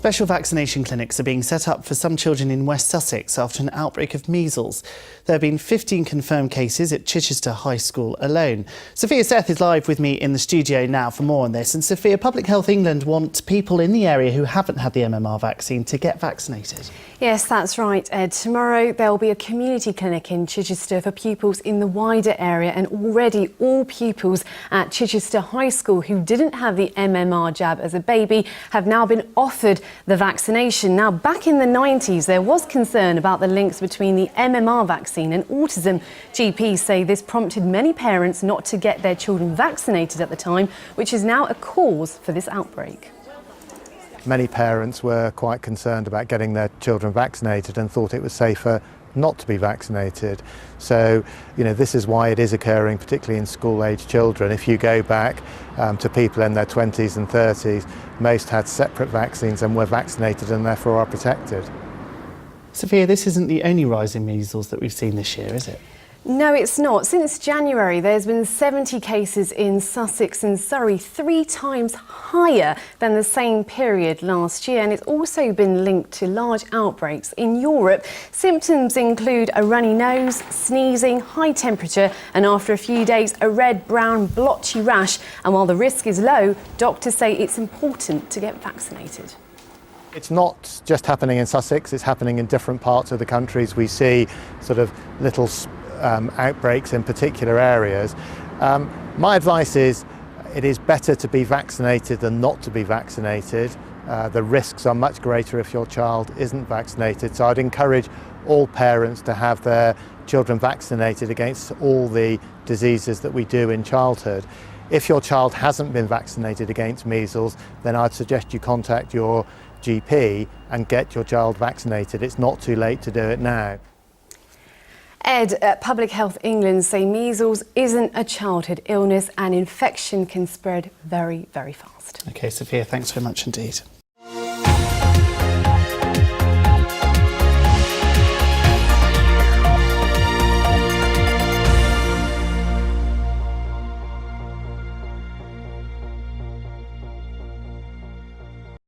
Special vaccination clinics are being set up for some children in West Sussex after an outbreak of measles. There have been 15 confirmed cases at Chichester High School alone. Sophia Seth is live with me in the studio now for more on this. And Sophia, Public Health England want people in the area who haven't had the MMR vaccine to get vaccinated. Yes, that's right, Ed. Tomorrow there will be a community clinic in Chichester for pupils in the wider area, and already all pupils at Chichester High School who didn't have the MMR jab as a baby have now been offered the vaccination. Now, back in the 90s, there was concern about the links between the MMR vaccine and autism. GPs say this prompted many parents not to get their children vaccinated at the time, which is now a cause for this outbreak. Many parents were quite concerned about getting their children vaccinated and thought it was safer not to be vaccinated. So, this is why it is occurring, particularly in school-age children. If you go back to people in their 20s and 30s, most had separate vaccines and were vaccinated and therefore are protected. Sophia, this isn't the only rise in measles that we've seen this year, is it? No, it's not. Since January, there's been 70 cases in Sussex and Surrey, 3 times higher than the same period last year. And it's also been linked to large outbreaks in Europe. Symptoms include a runny nose, sneezing, high temperature, and after a few days, a red, brown, blotchy rash. And while the risk is low, doctors say it's important to get vaccinated. It's not just happening in Sussex, it's happening in different parts of the countries. We see sort of little outbreaks in particular areas. My advice is it is better to be vaccinated than not to be vaccinated. The risks are much greater if your child isn't vaccinated. So I'd encourage all parents to have their children vaccinated against all the diseases that we do in childhood. If your child hasn't been vaccinated against measles, then I'd suggest you contact your GP and get your child vaccinated. It's not too late to do it now. Ed, at Public Health England say measles isn't a childhood illness and infection can spread very, very fast. OK, Sophia, thanks very much indeed.